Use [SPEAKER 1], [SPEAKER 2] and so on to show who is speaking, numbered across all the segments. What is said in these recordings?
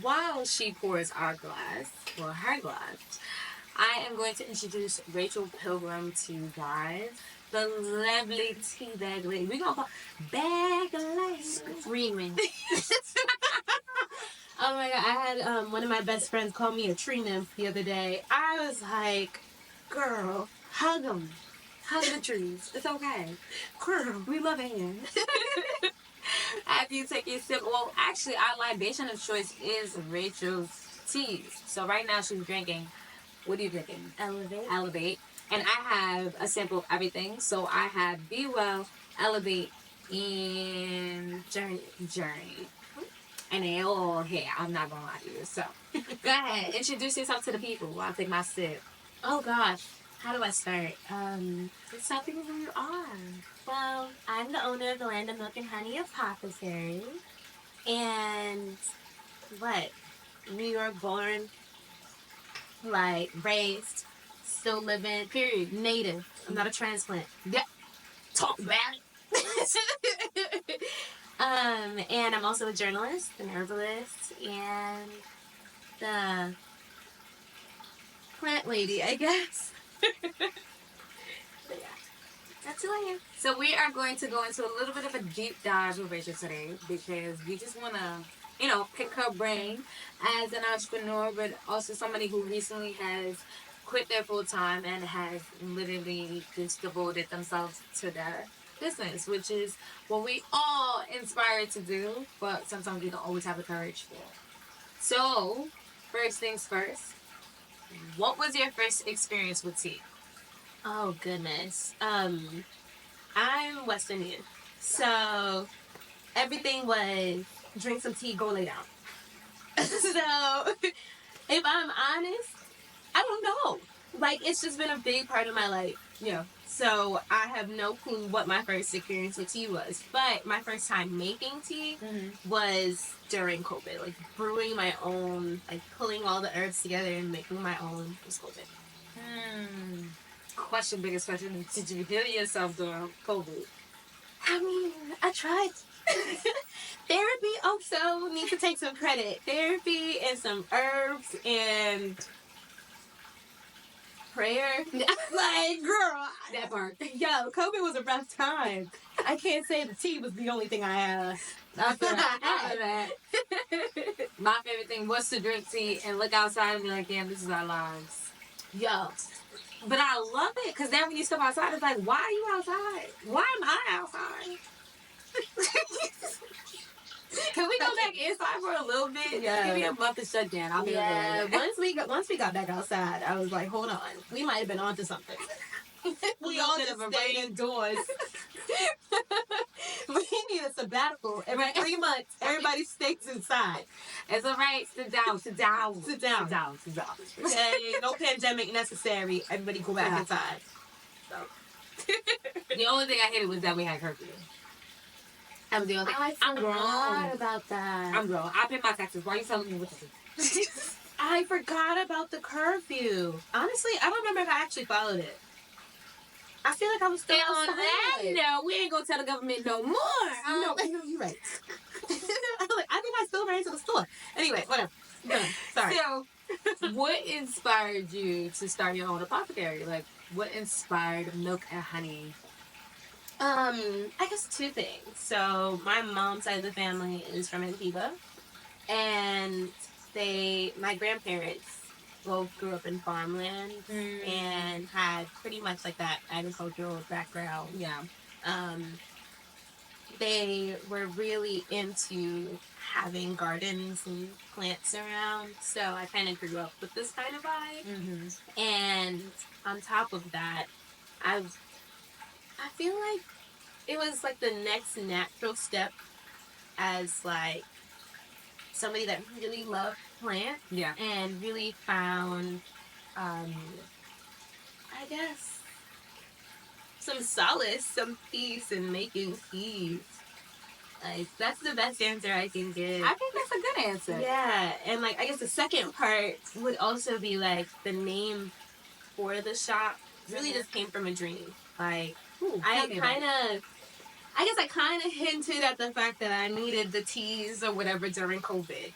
[SPEAKER 1] While she pours our glass, or her glass, I am going to introduce Rachel Pilgrim to you guys. The lovely tea bag lady. We're going to call bag lady.
[SPEAKER 2] Screaming. Oh my god, I had one of my best friends call me a tree nymph the other day. I was like, girl, hug them.
[SPEAKER 1] Hug the trees. It's okay.
[SPEAKER 2] Girl.
[SPEAKER 1] We love it here. After you take your sip, well, actually, our libation of choice is Rachel's teas. So right now she's drinking, what are you drinking? Elevate. And I have a sample of everything. So I have Be Well, Elevate, and Journey. And they all here. I'm not going to lie to you. So go ahead. Introduce yourself to the people while I take my sip.
[SPEAKER 2] Oh gosh, how do I start?
[SPEAKER 1] Just tell people who you are.
[SPEAKER 2] Well, I'm the owner of the Land of Milk and Honey Apothecary. And what? New York born, like raised, still living,
[SPEAKER 1] Period.
[SPEAKER 2] native. I'm not a transplant.
[SPEAKER 1] Yeah. Talk about
[SPEAKER 2] it. And I'm also a journalist, an herbalist, and the plant lady, I guess. But yeah, that's who I am.
[SPEAKER 1] So we are going to go into a little bit of a deep dive with Rachel today because we just want to, pick her brain as an entrepreneur, but also somebody who recently has quit their full time and has literally just devoted themselves to their business, which is what we all inspire to do, but sometimes we don't always have the courage for. So, first things first, what was your first experience with tea?
[SPEAKER 2] Oh goodness. I'm West Indian, so everything was drink some tea, go lay down. So, if I'm honest, I don't know. Like, it's just been a big part of my life.
[SPEAKER 1] Yeah.
[SPEAKER 2] So, I have no clue what my first experience with tea was. But my first time making tea was during COVID. Like, brewing my own, like, pulling all the herbs together and making my own was COVID.
[SPEAKER 1] Biggest question, did you heal yourself during COVID?
[SPEAKER 2] I mean, I tried. Therapy also need to take some credit. Therapy and some herbs and prayer. Like, girl,
[SPEAKER 1] that part.
[SPEAKER 2] Yo, COVID was a rough time. I can't say the tea was the only thing I had.
[SPEAKER 1] I feel that. My favorite thing was to drink tea and look outside and be like, damn, this is our lives.
[SPEAKER 2] Yo.
[SPEAKER 1] But I love it because then when you step outside, it's like, why are you outside? Why am I outside? Can we go back inside for a little bit?
[SPEAKER 2] Yeah.
[SPEAKER 1] Give me a month to shut down. I'll be
[SPEAKER 2] once we got back outside, I was like, hold on, we might have been onto something. We all just stayed indoors. We need a sabbatical every 3 months. Everybody stays inside.
[SPEAKER 1] It's all right. Sit down.
[SPEAKER 2] Okay, no pandemic necessary. Everybody go back inside. So.
[SPEAKER 1] The only thing I hated was that we had curfew. That was the only thing.
[SPEAKER 2] I'm grown about that.
[SPEAKER 1] I'm grown. I pay my taxes. Why are you telling me what to do?
[SPEAKER 2] I forgot about the curfew. Honestly, I don't remember if I actually followed it. I feel like I was still
[SPEAKER 1] on that. No, we ain't gonna tell the government no more.
[SPEAKER 2] No, you're right. I think I still ran to the store. Anyway, whatever. Sorry.
[SPEAKER 1] So, what inspired you to start your own apothecary? Like, what inspired Milk and Honey?
[SPEAKER 2] I guess two things. So, my mom's side of the family is from Antigua, and my grandparents both grew up in farmland and had pretty much like that agricultural background.
[SPEAKER 1] Yeah.
[SPEAKER 2] They were really into having gardens and plants around, so I kind of grew up with this kind of vibe. And on top of that, I feel like it was like the next natural step as like somebody that really loved plants, and really found, I guess, some solace, some peace in making teas. Like, that's the best answer I can give.
[SPEAKER 1] I think that's a good answer.
[SPEAKER 2] Yeah, and like, I guess the second part would also be like the name for the shop really just came from a dream. Like, I kind of I guess I kind of hinted at the fact that I needed the teas or whatever during COVID.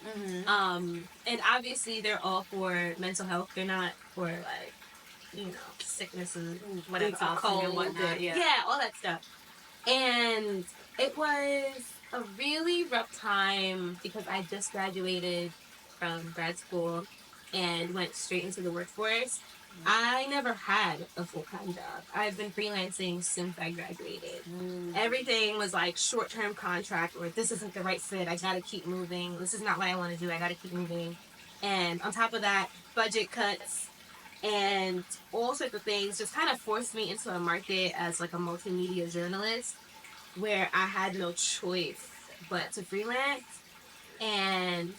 [SPEAKER 2] And obviously they're all for mental health. They're not for like, sicknesses, whatever, cold and whatnot. Yeah, all that stuff. And it was a really rough time because I just graduated from grad school and went straight into the workforce. I never had a full-time job. I've been freelancing since I graduated. Everything was like short-term contract, or this isn't the right fit, I gotta keep moving. This is not what I want to do, I gotta keep moving. And on top of that, budget cuts and all sorts of things just kind of forced me into a market as like a multimedia journalist where I had no choice but to freelance. And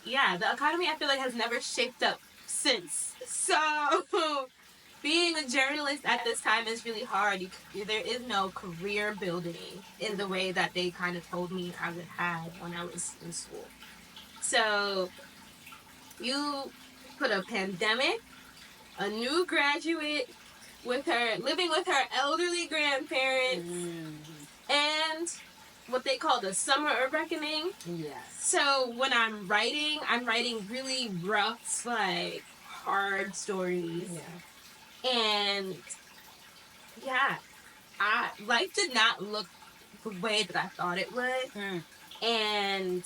[SPEAKER 2] yeah, the economy I feel like has never shaped up since. So being a journalist at this time is really hard. There is no career building in the way that they kind of told me I would have when I was in school. So you put a pandemic, a new graduate living with her elderly grandparents, and what they call the summer of reckoning. Yes. So when I'm writing really rough, like hard stories. Yeah. And yeah, life did not look the way that I thought it would. And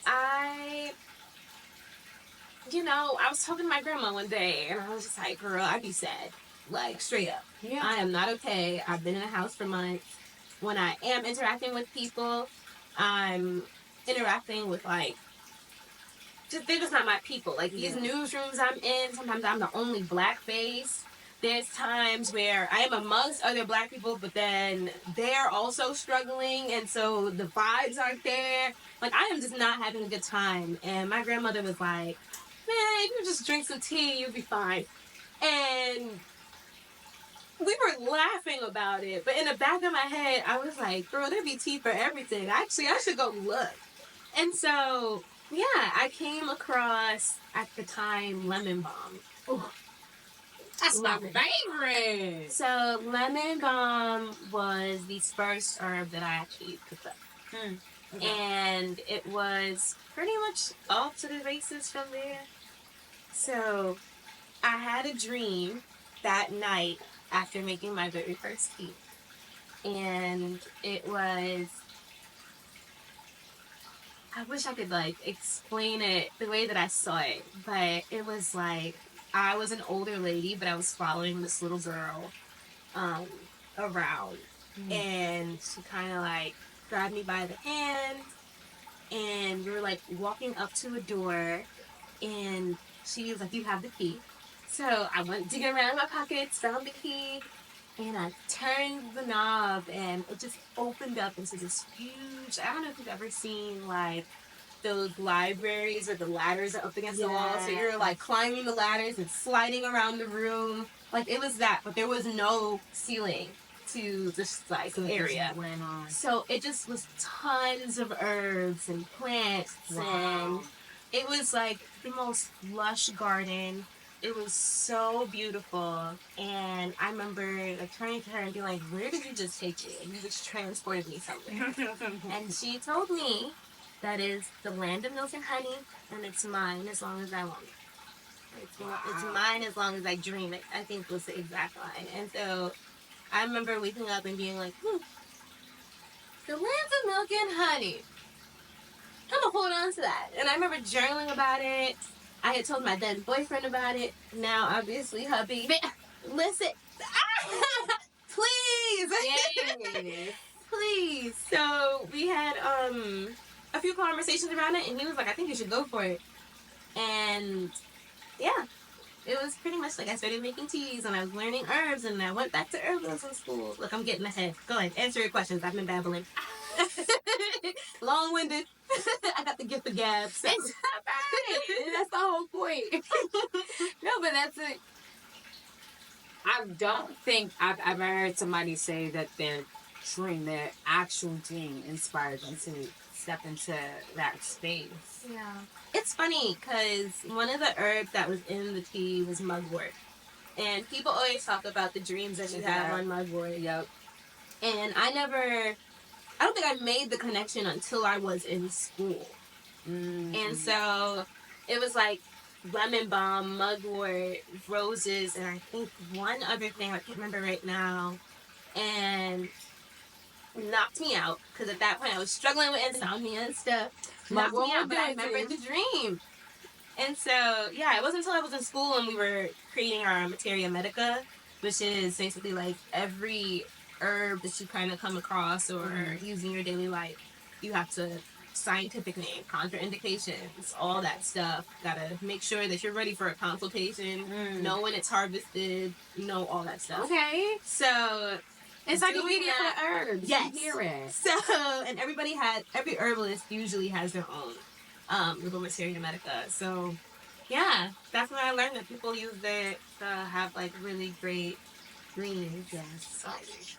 [SPEAKER 2] I was talking to my grandma one day, and I was just like, girl, I'd be sad. Like, straight up. Yeah. I am not okay. I've been in a house for months. When I am interacting with people, I'm interacting with, like, they're just not my people. Like, these newsrooms I'm in, sometimes I'm the only black face. There's times where I am amongst other black people, but then they're also struggling, and so the vibes aren't there. Like, I am just not having a good time. And my grandmother was like, man, you just drink some tea, you'll be fine. And we were laughing about it, but in the back of my head, I was like, girl, there be tea for everything. Actually, I should go look. And so, yeah, I came across, at the time, lemon balm. Ooh.
[SPEAKER 1] That's my favorite.
[SPEAKER 2] So lemon balm was the first herb that I actually picked up. Okay. And it was pretty much off to the races from there. So I had a dream that night after making my very first tea. And it was, I wish I could like explain it the way that I saw it, but it was like, I was an older lady, but I was following this little girl around. And she kind of like grabbed me by the hand, and we were like walking up to a door, and she was like, you have the key. So I went digging around in my pockets, found the key, and I turned the knob, and it just opened up into this huge, I don't know if you've ever seen like those libraries where the ladders are up against the wall, so you're like climbing the ladders and sliding around the room. Like, it was that, but there was no ceiling to this like area. So it just was tons of herbs and plants, and it was like the most lush garden. It was so beautiful, and I remember like turning to her and being like, where did you just take me? You just transported me somewhere. And she told me, that is the land of milk and honey, and it's mine as long as I want it. It's mine as long as I dream it, I think was the exact line. And so I remember waking up and being like, the land of milk and honey. I'm gonna hold on to that. And I remember journaling about it. I had told my then boyfriend about it. Now, obviously, hubby. Listen. Please. Yes. Please. So we had a few conversations around it, and he was like, I think you should go for it. And yeah, it was pretty much like I started making teas, and I was learning herbs, and I went back to herbals in school. Look, I'm getting ahead. Go ahead, answer your questions. I've been babbling. Long-winded. I got the gift of gab. So. It's not bad. That's the whole point.
[SPEAKER 1] No, but that's it. I don't think I've ever heard somebody say that their actual dream inspired them to step into that space.
[SPEAKER 2] Yeah. It's funny because one of the herbs that was in the tea was mugwort. And people always talk about the dreams that you have on mugwort.
[SPEAKER 1] Yep.
[SPEAKER 2] And I don't think I made the connection until I was in school. And so it was like lemon balm, mugwort, roses, and I think one other thing I can't remember right now. And knocked me out because at that point I was struggling with insomnia and stuff. Knocked me out, but I remembered the dream. And so, yeah, it wasn't until I was in school and we were creating our materia medica, which is basically like every herb that you kind of come across or use in your daily life, you have to scientific name, contraindications, all that stuff. Gotta make sure that you're ready for a consultation, know when it's harvested, know all that stuff.
[SPEAKER 1] Okay.
[SPEAKER 2] So
[SPEAKER 1] encyclopedia for herbs.
[SPEAKER 2] Yes.
[SPEAKER 1] You hear it.
[SPEAKER 2] So, and every herbalist usually has their own Herbal materia medica. So, yeah, that's when I learned that people use it to have like really great greens. Yes.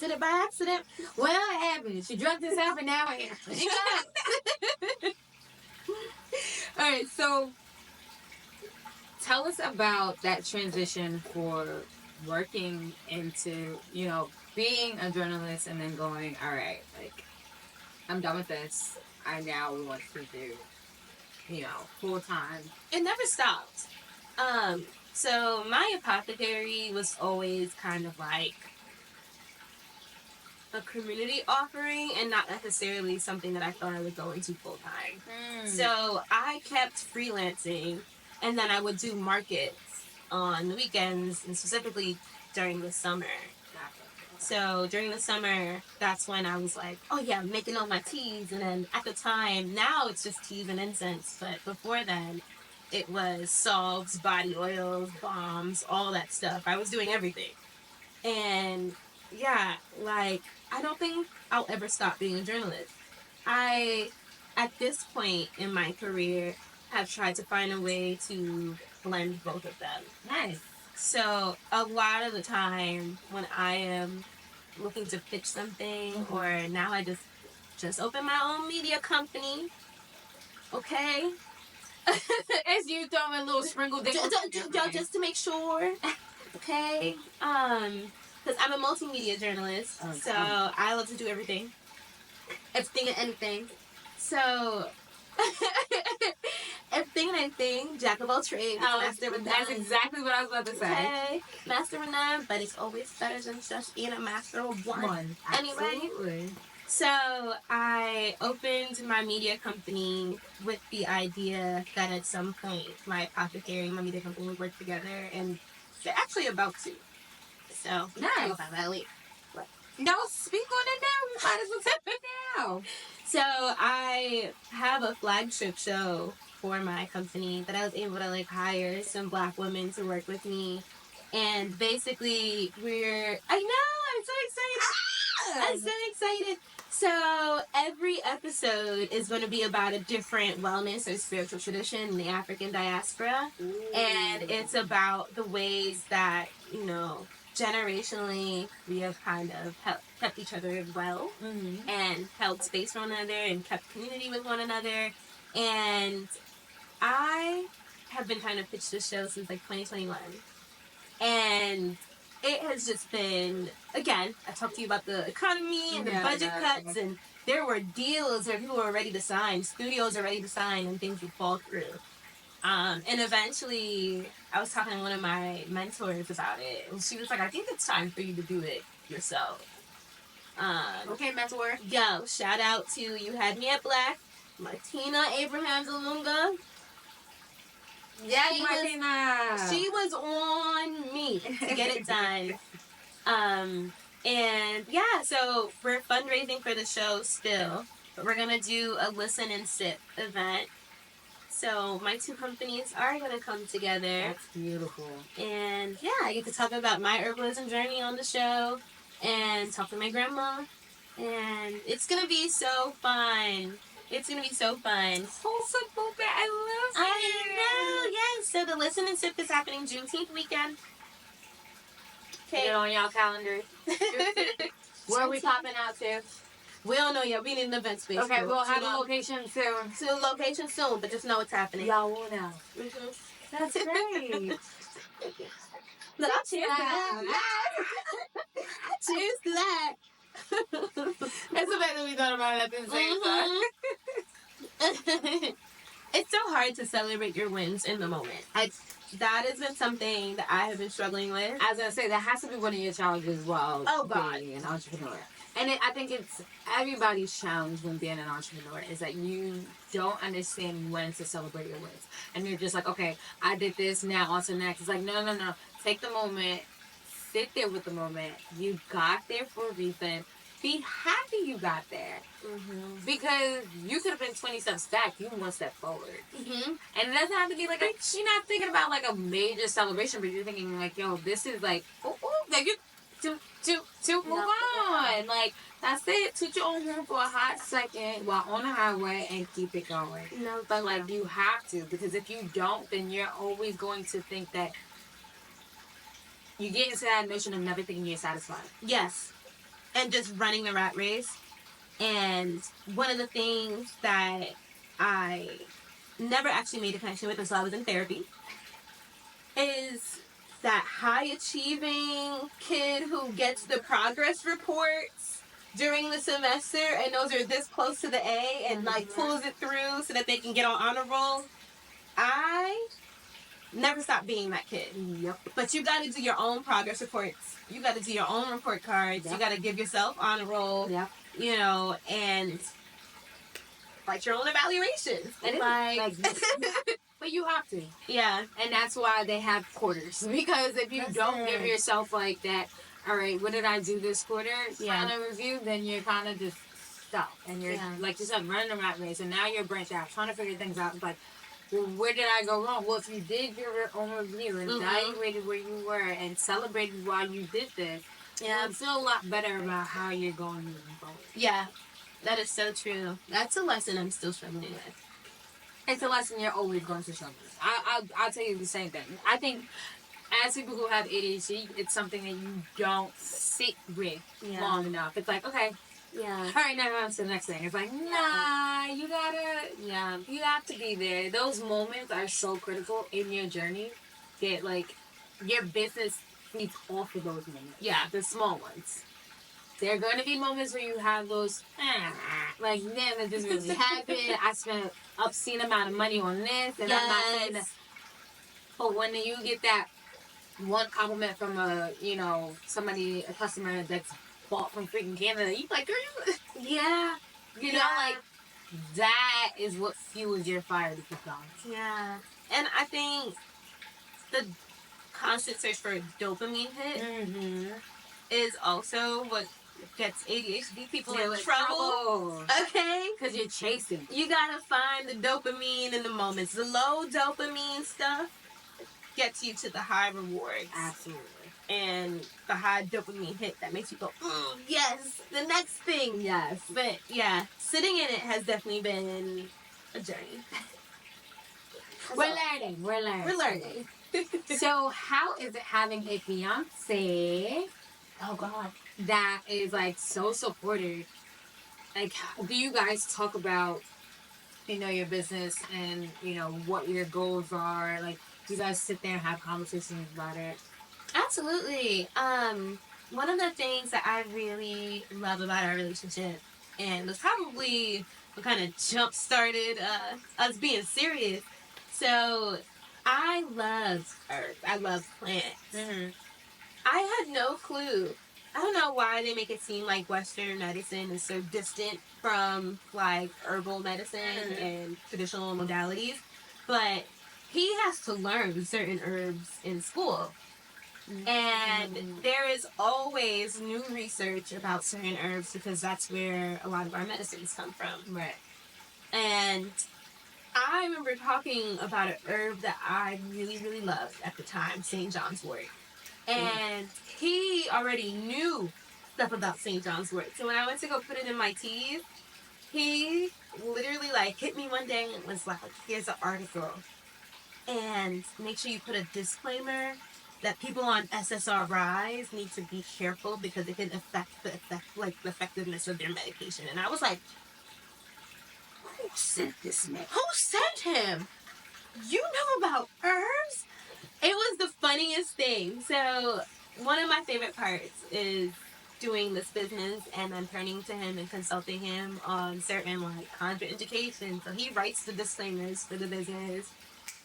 [SPEAKER 2] Did it by accident?
[SPEAKER 1] Well, it happened. She drunk this up and now I am. All right, so tell us about that transition for working into, being a journalist and then going, all right, like, I'm done with this. I now want to do, full time.
[SPEAKER 2] It never stopped. So my apothecary was always kind of like a community offering and not necessarily something that I thought I would go into full time. So I kept freelancing, and then I would do markets on the weekends and specifically during the summer. So during the summer, that's when I was like, oh yeah, I'm making all my teas. And then at the time, now it's just teas and incense. But before then, it was salves, body oils, balms, all that stuff. I was doing everything. And yeah, like, I don't think I'll ever stop being a journalist. I, at this point in my career, have tried to find a way to blend both of them.
[SPEAKER 1] Nice.
[SPEAKER 2] So a lot of the time when I am looking to pitch something, or now I just open my own media company, okay?
[SPEAKER 1] As you throwing a little sprinkle
[SPEAKER 2] just to make sure, okay? Because I'm a multimedia journalist, so I love to do everything and anything. So, everything and anything, jack of all trades, master of none.
[SPEAKER 1] That's exactly what I was about to say.
[SPEAKER 2] Okay, master of none, but it's always better than just being a master of one. Anyway, so I opened my media company with the idea that at some point my apothecary and my media company would work together, and they're actually about to. So,
[SPEAKER 1] nice.
[SPEAKER 2] About that later.
[SPEAKER 1] No, speak on it now. We might as well talk it now.
[SPEAKER 2] So I have a flagship show for my company that I was able to like hire some Black women to work with me, and basically I'm so excited. So every episode is going to be about a different wellness or spiritual tradition in the African diaspora. Ooh. And it's about the ways that, generationally we have kind of kept each other well, and held space for one another and kept community with one another. And I have been trying to pitch this show since like 2021. And it has just been, again, I talked to you about the economy and the budget cuts, and there were deals where people were ready to sign, studios are ready to sign, and things would fall through. And eventually, I was talking to one of my mentors about it, and she was like, I think it's time for you to do it yourself.
[SPEAKER 1] Okay, mentor.
[SPEAKER 2] Yo, shout out to You Had Me at Black, Martina Abrahams-Alunga.
[SPEAKER 1] Yeah, Martina.
[SPEAKER 2] She was on me to get it done. And yeah, so we're fundraising for the show still, but we're gonna do a listen and sip event. So my two companies are gonna come together.
[SPEAKER 1] That's beautiful.
[SPEAKER 2] And yeah, I get to talk about my herbalism journey on the show and talk to my grandma. And it's gonna be so fun. It's going to be so fun.
[SPEAKER 1] Wholesome moment. I love it.
[SPEAKER 2] I know, yes. So the Listen and Sip is happening Juneteenth weekend.
[SPEAKER 1] Okay. Get it on y'all calendar. Where are we popping out to?
[SPEAKER 2] We don't know yet. We need an event space.
[SPEAKER 1] Okay, we'll have a location soon.
[SPEAKER 2] To a location soon, but just know it's happening.
[SPEAKER 1] Y'all will know. That's great.
[SPEAKER 2] But I'll cheers to that. Cheers to that.
[SPEAKER 1] It's the fact that we thought about it at the same time.
[SPEAKER 2] It's so hard to celebrate your wins in the moment. That has been something that I have been struggling with.
[SPEAKER 1] I was gonna say that has to be one of your challenges as well.
[SPEAKER 2] Oh, God.
[SPEAKER 1] Being an entrepreneur, and I think it's everybody's challenge when being an entrepreneur is that you don't understand when to celebrate your wins, and you're just like, okay, I did this, now on to the next. It's like, no, no, no. Take the moment, sit there with the moment. You got there for a reason. Be happy you got there.
[SPEAKER 2] Mm-hmm.
[SPEAKER 1] Because you could have been 20 steps back, you one step forward.
[SPEAKER 2] Mm-hmm.
[SPEAKER 1] And it doesn't have to be like you're not thinking about like a major celebration, but you're thinking like, yo, this is like, like you to move on. Like, that's it. Toot your own horn for a hot second while on the highway and keep it going.
[SPEAKER 2] No,
[SPEAKER 1] but like, you have to, because if you don't, then you're always going to think that you get into that notion of never thinking you're satisfied.
[SPEAKER 2] Yes. And just running the rat race. And one of the things that I never actually made a connection with until I was in therapy is that high achieving kid who gets the progress reports during the semester and knows they're this close to the A and like pulls it through so that they can get on honor roll. I never stopped being that kid.
[SPEAKER 1] Yep.
[SPEAKER 2] But you got to do your own progress reports. You got to do your own report cards. Yep. You got to give yourself honor roll.
[SPEAKER 1] Yep.
[SPEAKER 2] You know, and write your own evaluations.
[SPEAKER 1] And like but you have to.
[SPEAKER 2] Yeah.
[SPEAKER 1] And that's why they have quarters. Because if you don't give yourself like that, all right, what did I do this quarter? Kind of review, then you're kind of just stuck. And you're, like you said, running the rat race. And now you're branched out, trying to figure things out. It's like, well, where did I go wrong? Well, if you did your own review and evaluated where you were and celebrated while you did this, you'll feel a lot better about how you're going moving forward.
[SPEAKER 2] Yeah, that is so true. That's a lesson I'm still struggling with.
[SPEAKER 1] It's a lesson you're always going to struggle with. I'll tell you the same thing. I think as people who have ADHD, it's something that you don't sit with long enough. It's like, okay, all right, now on to the next thing. It's like, nah, you have to be there. Those moments are so critical in your journey that, like, your business feeds off of those moments. Yeah, the small ones. There are going to be moments where you have those, like, damn, that just really happened. I spent obscene amount of money on this, and I'm not saying that. But when you get that one compliment from a customer that's bought from freaking Canada, you like, girl, you know, like, that is what fuels your fire to keep going.
[SPEAKER 2] Yeah. And I think the constant search for a dopamine hit is also what gets ADHD people in trouble. Okay?
[SPEAKER 1] Because you're chasing.
[SPEAKER 2] You gotta find the dopamine in the moments. The low dopamine stuff gets you to the high rewards.
[SPEAKER 1] Absolutely.
[SPEAKER 2] And the high dopamine hit that makes you go, yes, the next thing.
[SPEAKER 1] Yes.
[SPEAKER 2] But yeah, sitting in it has definitely been a journey.
[SPEAKER 1] We're learning. So how is it having a fiance?
[SPEAKER 2] Oh God.
[SPEAKER 1] That is like so supportive. Like, do you guys talk about, your business and, what your goals are? Like, do you guys sit there and have conversations about it?
[SPEAKER 2] Absolutely. One of the things that I really love about our relationship, and was probably what kind of jump-started us being serious. So, I love earth. I love plants. Mm-hmm. I had no clue. I don't know why they make it seem like Western medicine is so distant from, like, herbal medicine and traditional modalities. But he has to learn certain herbs in school. And there is always new research about certain herbs because that's where a lot of our medicines come from.
[SPEAKER 1] Right.
[SPEAKER 2] And I remember talking about an herb that I really, really loved at the time, St. John's wort. And he already knew stuff about St. John's wort. So when I went to go put it in my teas, he literally, like, hit me one day and was like, here's an article. And make sure you put a disclaimer that people on SSRIs need to be careful because it can affect the effectiveness of their medication. And I was like, who sent this man? Who sent him? You know about herbs? It was the funniest thing. So one of my favorite parts is doing this business and then turning to him and consulting him on certain like contraindications. So he writes the disclaimers for the business.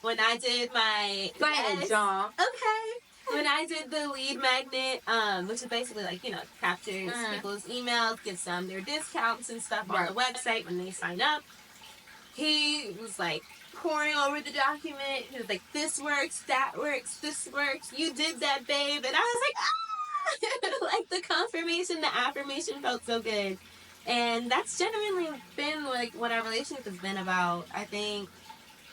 [SPEAKER 2] When I did my
[SPEAKER 1] Go ahead, John.
[SPEAKER 2] Okay. When I did the lead magnet, which is basically like, captures people's emails, gives them their discounts and stuff on the website when they sign up. He was like pouring over the document. He was like, this works, that works, this works. You did that, babe. And I was like, ah! Like the confirmation, the affirmation felt so good. And that's genuinely been like what our relationship has been about. I think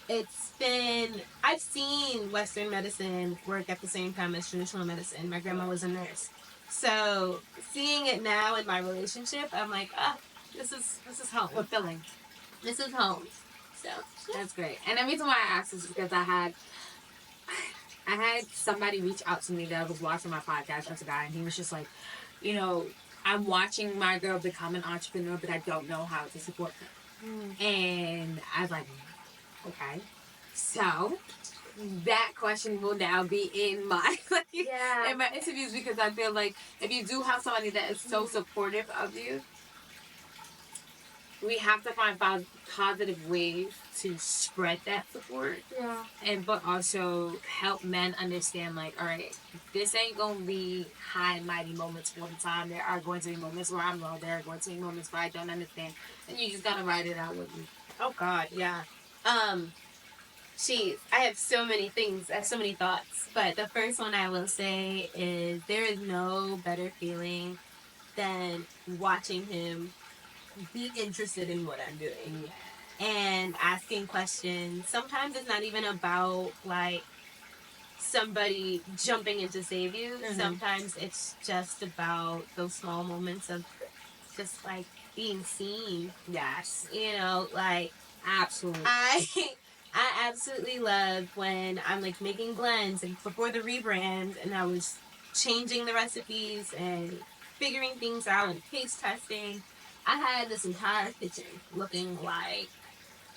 [SPEAKER 2] I've seen Western medicine work at the same time as traditional medicine. My grandma was a nurse. So seeing it now in my relationship, I'm like, this is home.
[SPEAKER 1] Fulfilling.
[SPEAKER 2] This is home. So
[SPEAKER 1] that's great. And the reason why I asked is because I had somebody reach out to me that was watching my podcast. That's a guy, and he was just like, I'm watching my girl become an entrepreneur, but I don't know how to support them. And I was like, okay. So that question will now be in my in my interviews, because I feel like if you do have somebody that is so supportive of you, we have to find positive ways to spread that support. Yeah. But also help men understand, like, all right, this ain't gonna be high mighty moments all the time. There are going to be moments where I'm low. There are going to be moments where I don't understand, and you just gotta ride it out with me.
[SPEAKER 2] Oh God, yeah. I have so many things. I have so many thoughts. But the first one I will say is there is no better feeling than watching him be interested in what I'm doing and asking questions. Sometimes it's not even about like somebody jumping in to save you. Sometimes it's just about those small moments of just like being seen.
[SPEAKER 1] Yes.
[SPEAKER 2] Like
[SPEAKER 1] absolutely.
[SPEAKER 2] I absolutely love when I'm like making blends and before the rebrand, and I was changing the recipes and figuring things out and taste testing. I had this entire kitchen looking like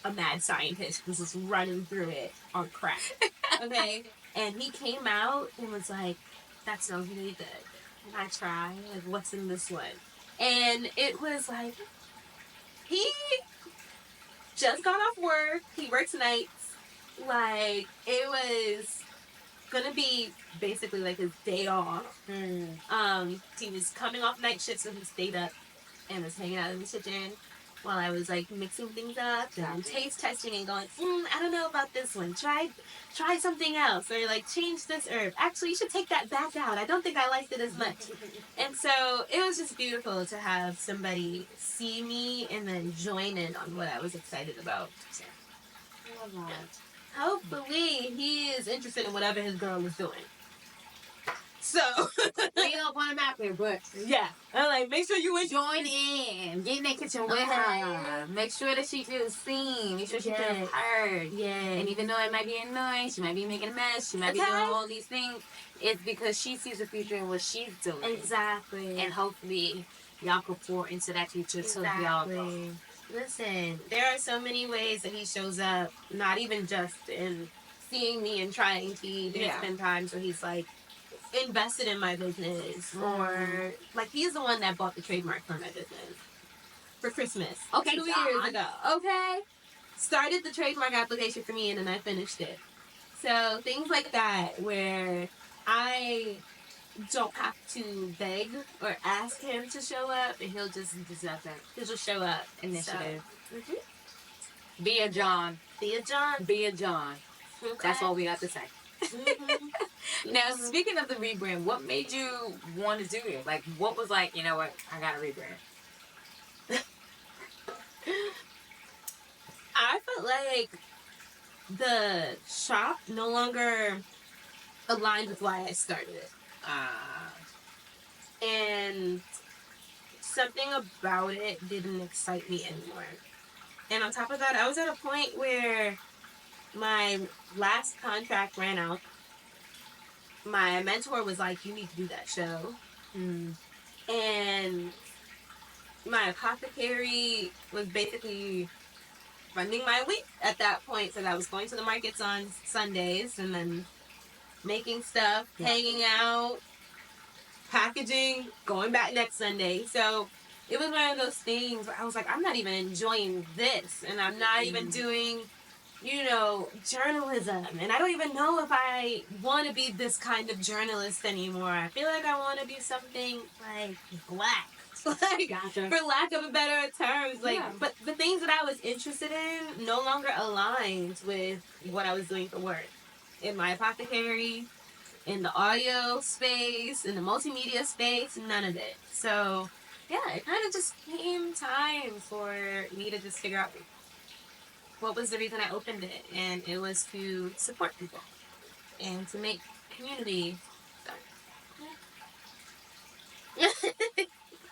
[SPEAKER 2] a mad scientist who was running through it on crack. Okay? And he came out and was like, that smells really good. And I tried, like, what's in this one? And it was like, he just got off work. He works nights. Like, it was gonna be basically like his day off. He was coming off night shift, so he stayed up and was hanging out in the kitchen while I was like mixing things up and taste testing and going, I don't know about this one. Try something else, or like change this herb. Actually, you should take that back out. I don't think I liked it as much. And so it was just beautiful to have somebody see me and then join in on what I was excited about. So,
[SPEAKER 1] I love that.
[SPEAKER 2] Hopefully he is interested in whatever his girl is doing. So
[SPEAKER 1] we don't want him out there, but
[SPEAKER 2] yeah, I'm like, make sure you
[SPEAKER 1] join in, get in that kitchen with her. Make sure that she feels seen. Make sure she feels heard. Yeah. And even though it might be annoying, she might be making a mess, she might be doing all these things, it's because she sees the future in what she's doing.
[SPEAKER 2] Exactly.
[SPEAKER 1] And hopefully y'all can pour into that future so y'all go.
[SPEAKER 2] Listen, there are so many ways that he shows up, not even just in seeing me and trying tea. There's been times where he's like invested in my business, or like he's the one that bought the trademark for my business for Christmas.
[SPEAKER 1] Okay,
[SPEAKER 2] 2 years ago. Okay. Started the trademark application for me and then I finished it. So things like that where I don't have to beg or ask him to show up, and he'll just show up.
[SPEAKER 1] Initiative.
[SPEAKER 2] So,
[SPEAKER 1] Be a John.
[SPEAKER 2] Be a John.
[SPEAKER 1] Be a John.
[SPEAKER 2] Okay.
[SPEAKER 1] That's all we have to say. Now, speaking of the rebrand, what made you want to do it? Like, what was like, you know what, I got to rebrand?
[SPEAKER 2] I felt like the shop no longer aligned with why I started it. And something about it didn't excite me anymore. And on top of that, I was at a point where my last contract ran out. My mentor was like, you need to do that show. And my apothecary was basically funding my week at that point. So I was going to the markets on Sundays and then making stuff, hanging out, packaging, going back next Sunday. So it was one of those things where I was like, I'm not even enjoying this, and I'm not even doing, journalism, and I don't even know if I want to be this kind of journalist anymore. I feel like I want to be something like black.
[SPEAKER 1] Gotcha.
[SPEAKER 2] For lack of a better terms, but the things that I was interested in no longer aligned with what I was doing for work. In my apothecary, in the audio space, in the multimedia space, none of it. So, yeah, it kind of just came time for me to just figure out what was the reason I opened it. And it was to support people and to make community.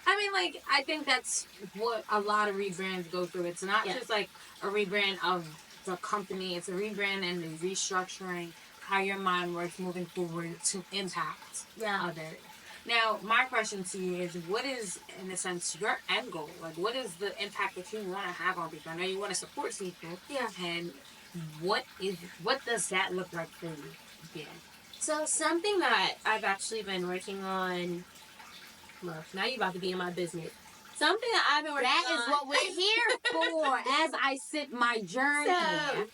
[SPEAKER 1] I mean, like, I think that's what a lot of rebrands go through. It's not just like a rebrand of the company, it's a rebrand and the restructuring how your mind works moving forward to impact others. Now, my question to you is, what is, in a sense, your end goal? Like, what is the impact that you want to have on people? I know you want to support people.
[SPEAKER 2] Yeah.
[SPEAKER 1] And what does that look like for you? Yeah.
[SPEAKER 2] So something that I've actually been working on. Well, now you're about to be in my business. Something that I've been working on.
[SPEAKER 1] That is what we're here for as I sip my journey.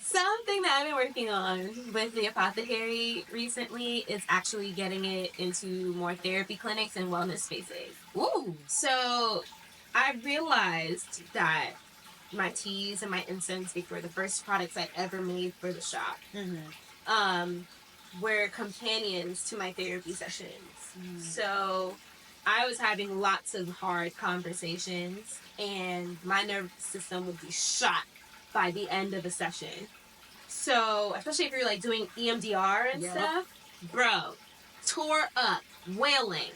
[SPEAKER 2] So, something that I've been working on with the Apothecary recently is actually getting it into more therapy clinics and wellness spaces.
[SPEAKER 1] Ooh.
[SPEAKER 2] So, I realized that my teas and my incense, which were the first products I ever made for the shop, were companions to my therapy sessions. So, I was having lots of hard conversations, and my nervous system would be shot by the end of a session. So, especially if you're like doing EMDR and stuff, bro, tore up, wailing,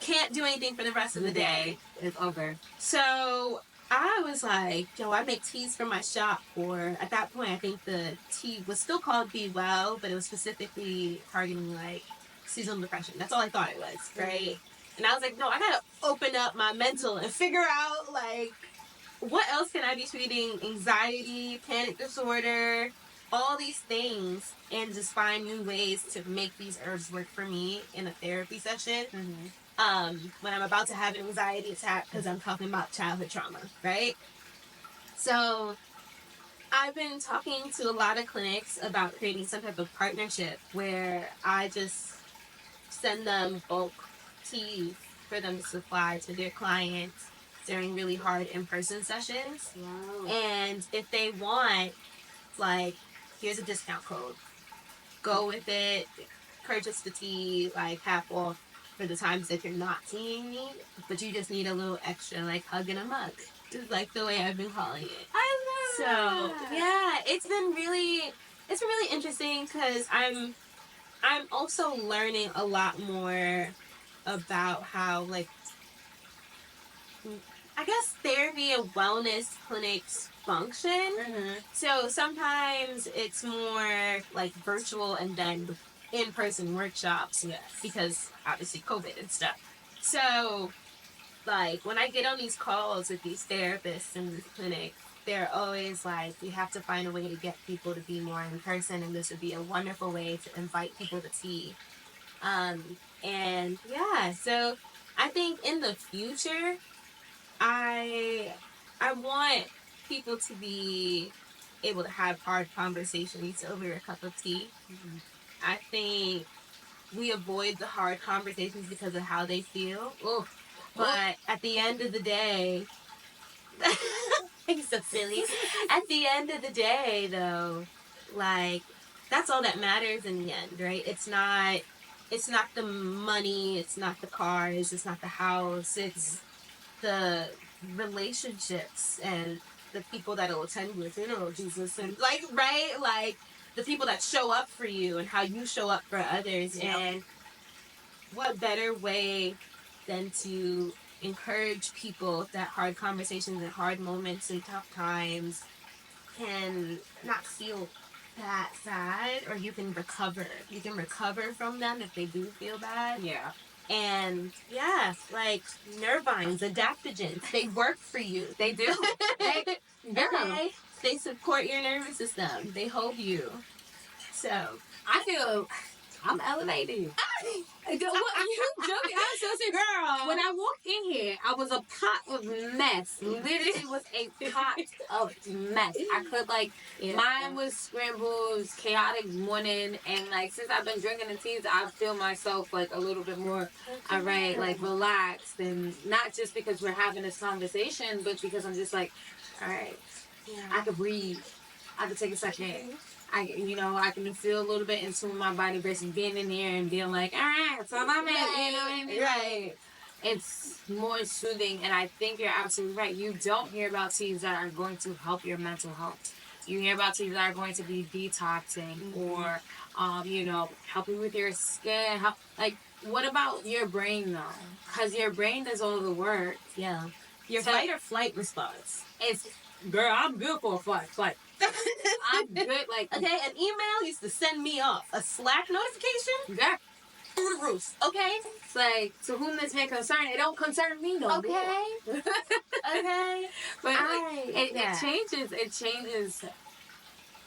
[SPEAKER 2] can't do anything for the rest of the day.
[SPEAKER 1] It's over.
[SPEAKER 2] So, I was like, I make teas for my shop for, at that point, I think the tea was still called Be Well, but it was specifically targeting like seasonal depression. That's all I thought it was, right? And I was like, no, I gotta open up my mental and figure out, like, what else can I be treating? Anxiety, panic disorder, all these things, and just find new ways to make these herbs work for me in a therapy session. When I'm about to have an anxiety attack because I'm talking about childhood trauma, right? So I've been talking to a lot of clinics about creating some type of partnership where I just send them bulk teas for them to supply to their clients during really hard in-person sessions.
[SPEAKER 1] Wow.
[SPEAKER 2] And if they want, like, here's a discount code. Go with it. Purchase the tea, like, half off for the times that you're not seeing me, but you just need a little extra, like, hug in a mug. Is like the way I've been calling it.
[SPEAKER 1] I love
[SPEAKER 2] So, yeah, it's been really interesting because I'm also learning a lot more about how, like, I guess therapy and wellness clinics function. So sometimes it's more like virtual and then in-person workshops. Because obviously COVID and stuff. So, like, when I get on these calls with these therapists in this clinic, they're always like, we have to find a way to get people to be more in person, and this would be a wonderful way to invite people to tea. And yeah, so I think in the future, I want people to be able to have hard conversations over a cup of tea. I think we avoid the hard conversations because of how they feel. But at the end of the day, I'm so silly. At the end of the day, though, like, that's all that matters in the end, right? It's not the money, it's not the cars, it's not the house, it's the relationships and the people that will attend your funeral, Jesus, and like, right? Like, the people that show up for you and how you show up for others. And what better way than to encourage people that hard conversations and hard moments and tough times can not feel that bad, or you can recover. You can recover from them if they do feel bad.
[SPEAKER 1] Yeah.
[SPEAKER 2] And yeah, like nervines, adaptogens, they work for you.
[SPEAKER 1] They do.
[SPEAKER 2] They support your nervous system. They hold you. So
[SPEAKER 1] I feel I'm elevated. You joking? I'm so serious.
[SPEAKER 2] Girl.
[SPEAKER 1] When I walked in here, I was a pot of mess. Literally was a pot of mess. I could mine was scrambled, chaotic morning, and since I've been drinking the teas, I feel myself a little bit more, all right, relaxed, and not just because we're having this conversation, but because I'm just all right, I could breathe. I could take a second. I can feel a little bit into my body versus being in there and being all right, so I'm in, you know what I mean?
[SPEAKER 2] Right.
[SPEAKER 1] It's more soothing, and I think you're absolutely right. You don't hear about teas that are going to help your mental health. You hear about teas that are going to be detoxing or, helping with your skin. What about your brain, though? Because your brain does all the work.
[SPEAKER 2] Yeah. Your fight or flight response.
[SPEAKER 1] Girl, I'm good for a flight. I'm good,
[SPEAKER 2] okay, an email used to send me off. A Slack notification?
[SPEAKER 1] Yeah.
[SPEAKER 2] Through the roof. Okay?
[SPEAKER 1] It's to whom this may concern, it don't concern me no more.
[SPEAKER 2] Okay. Okay.
[SPEAKER 1] But it changes. It changes.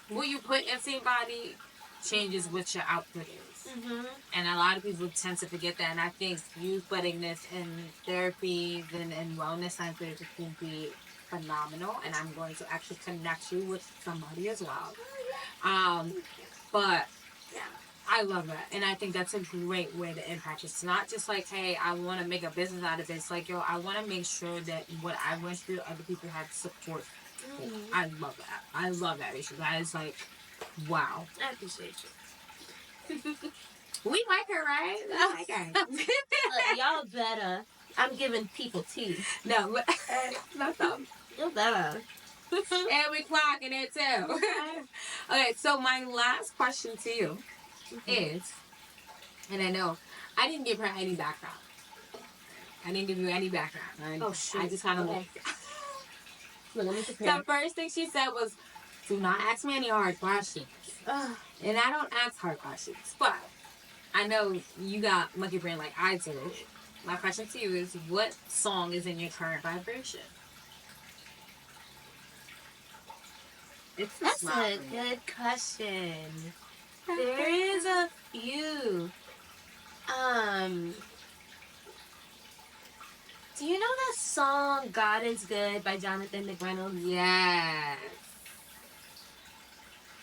[SPEAKER 1] What you put into your body changes what your output is. Mm-hmm. And a lot of people tend to forget that. And I think you putting this in therapies and wellness centers can be phenomenal. And I'm going to actually connect you with somebody as well. But I love that. And I think that's a great way to impact. It's not just hey, I want to make a business out of this. I want to make sure that what I went through, other people had support. Mm-hmm. I love that. I love that, Rachel. That is wow.
[SPEAKER 2] I appreciate you.
[SPEAKER 1] We like her, right? We like her.
[SPEAKER 2] Look, y'all better. I'm giving people tea.
[SPEAKER 1] No, but not them.
[SPEAKER 2] You better.
[SPEAKER 1] And we clocking it too. Okay, so my last question to you is, and I know I didn't give her any background. I didn't give you any background.
[SPEAKER 2] Oh, shit.
[SPEAKER 1] I just kind of
[SPEAKER 2] Let me prepare.
[SPEAKER 1] The first thing she said was, do not ask me any hard questions. And I don't ask hard questions, but I know you got monkey brain like I do. My question to you is, what song is in your current vibration?
[SPEAKER 2] That's a good question. There is a few. Do you know that song "God Is Good" by Jonathan McReynolds?
[SPEAKER 1] Yes.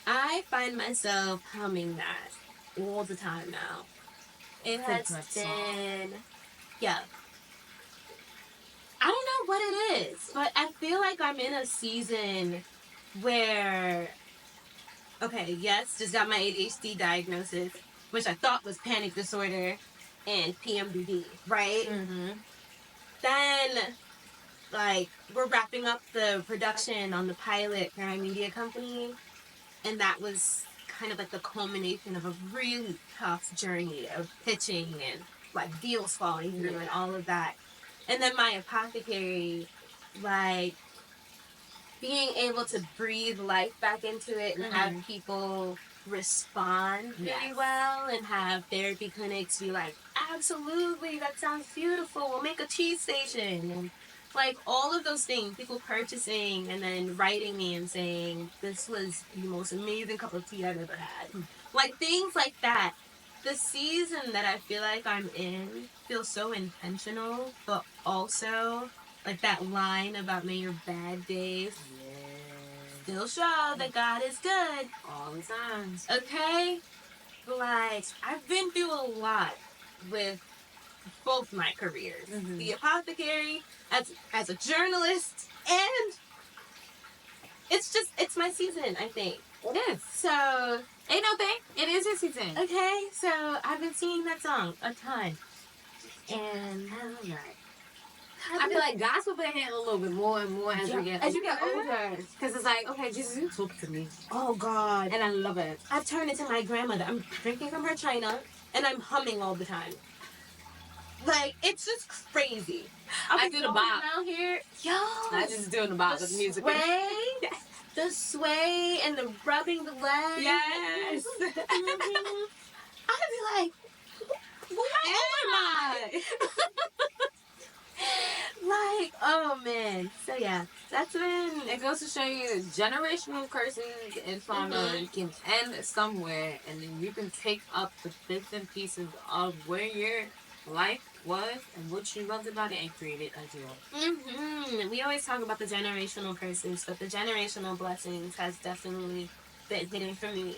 [SPEAKER 2] I find myself humming that all the time now. It has been, yeah. I don't know what it is, but I feel like I'm in a season where, okay, yes, just got my ADHD diagnosis, which I thought was panic disorder and PMDD, right? Mm-hmm. Then, we're wrapping up the production on the pilot for my media company, and that was kind of the culmination of a really tough journey of pitching and, deals falling through and all of that. And then my Apothecary, being able to breathe life back into it and have people respond really well and have therapy clinics be absolutely, that sounds beautiful, we'll make a tea station, and all of those things, people purchasing and then writing me and saying this was the most amazing cup of tea I've ever had, things like that. The season that I feel like I'm in feels so intentional, but also that line about may your bad days still show that God is good
[SPEAKER 1] all the time.
[SPEAKER 2] Okay? I've been through a lot with both my careers. Mm-hmm. The Apothecary, as a journalist, and it's my season, I think.
[SPEAKER 1] It is.
[SPEAKER 2] So,
[SPEAKER 1] ain't no thing. It is your season.
[SPEAKER 2] Okay, so I've been singing that song a ton. And
[SPEAKER 1] I feel like God's will put in a little bit more and more as you get older. Because it's okay, Jesus, you talk to me.
[SPEAKER 2] Oh, God.
[SPEAKER 1] And I love it.
[SPEAKER 2] I've turned into my grandmother. I'm drinking from her china, and I'm humming all the time. It's just crazy.
[SPEAKER 1] I do the bop.
[SPEAKER 2] Out here. Yo.
[SPEAKER 1] I just doing the bop with the music.
[SPEAKER 2] Sway, the sway and the rubbing the legs.
[SPEAKER 1] Yes.
[SPEAKER 2] Mm-hmm. I'd be who am I? Like, oh man. So yeah, that's been.
[SPEAKER 1] It goes to show you generational curses and trauma can end somewhere, and then you can take up the bits and pieces of where your life was and what you loved about it and create it as your own.
[SPEAKER 2] We always talk about the generational curses, but the generational blessings has definitely been hitting for me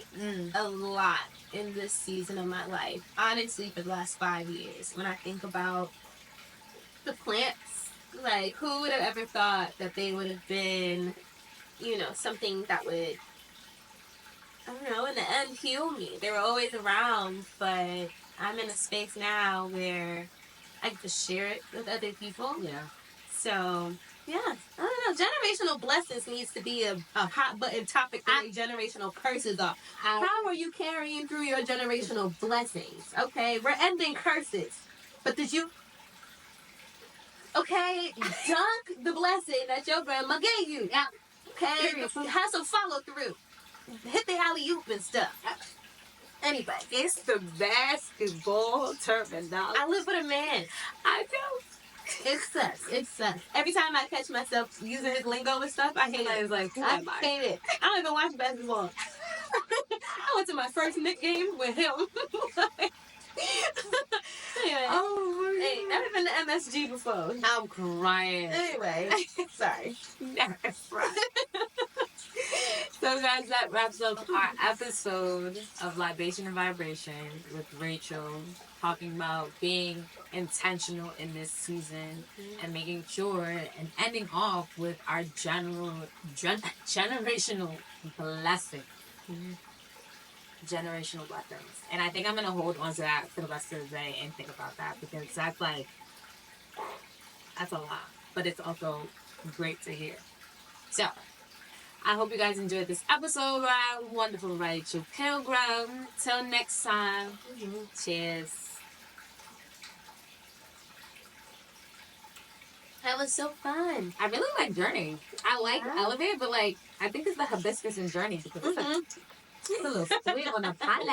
[SPEAKER 2] a lot in this season of my life. Honestly, for the last 5 years, when I think about the plants, like who would have ever thought that they would have been, something that would, I don't know, in the end heal me. They were always around, but I'm in a space now where I get to share it with other people.
[SPEAKER 1] Yeah.
[SPEAKER 2] So, yeah, I don't know. Generational blessings needs to be a hot button topic the way generational curses are. How are you carrying through your generational blessings? Okay, we're ending curses. But did you, dunk the blessing that your grandma gave you?
[SPEAKER 1] Yeah.
[SPEAKER 2] Okay, have some follow through. Hit the alley-oop and stuff. Anyway.
[SPEAKER 1] It's the basketball terminology.
[SPEAKER 2] I live with a man.
[SPEAKER 1] I know.
[SPEAKER 2] It sucks. It sucks. Every time I catch myself using his lingo and stuff, I hate it.
[SPEAKER 1] It's like,
[SPEAKER 2] I hate it. I don't even watch basketball. I went to my first Knick game with him. Anyway.
[SPEAKER 1] Oh,
[SPEAKER 2] hey, never been to MSG before.
[SPEAKER 1] I'm crying.
[SPEAKER 2] Anyway, sorry.
[SPEAKER 1] So guys, that wraps up our episode of Libation and Vibration with Rachel, talking about being intentional in this season and making sure and ending off with our generational blessing. Generational blessings. And I think I'm gonna hold on to that for the rest of the day and think about that, because that's a lot, but it's also great to hear. So I hope you guys enjoyed this episode with our wonderful Rachel Pilgrim. Till next time, cheers.
[SPEAKER 2] That was so fun.
[SPEAKER 1] I really like Journey. I like Elevate, but I think it's the hibiscus in Journey because it's a little sweet on the palate.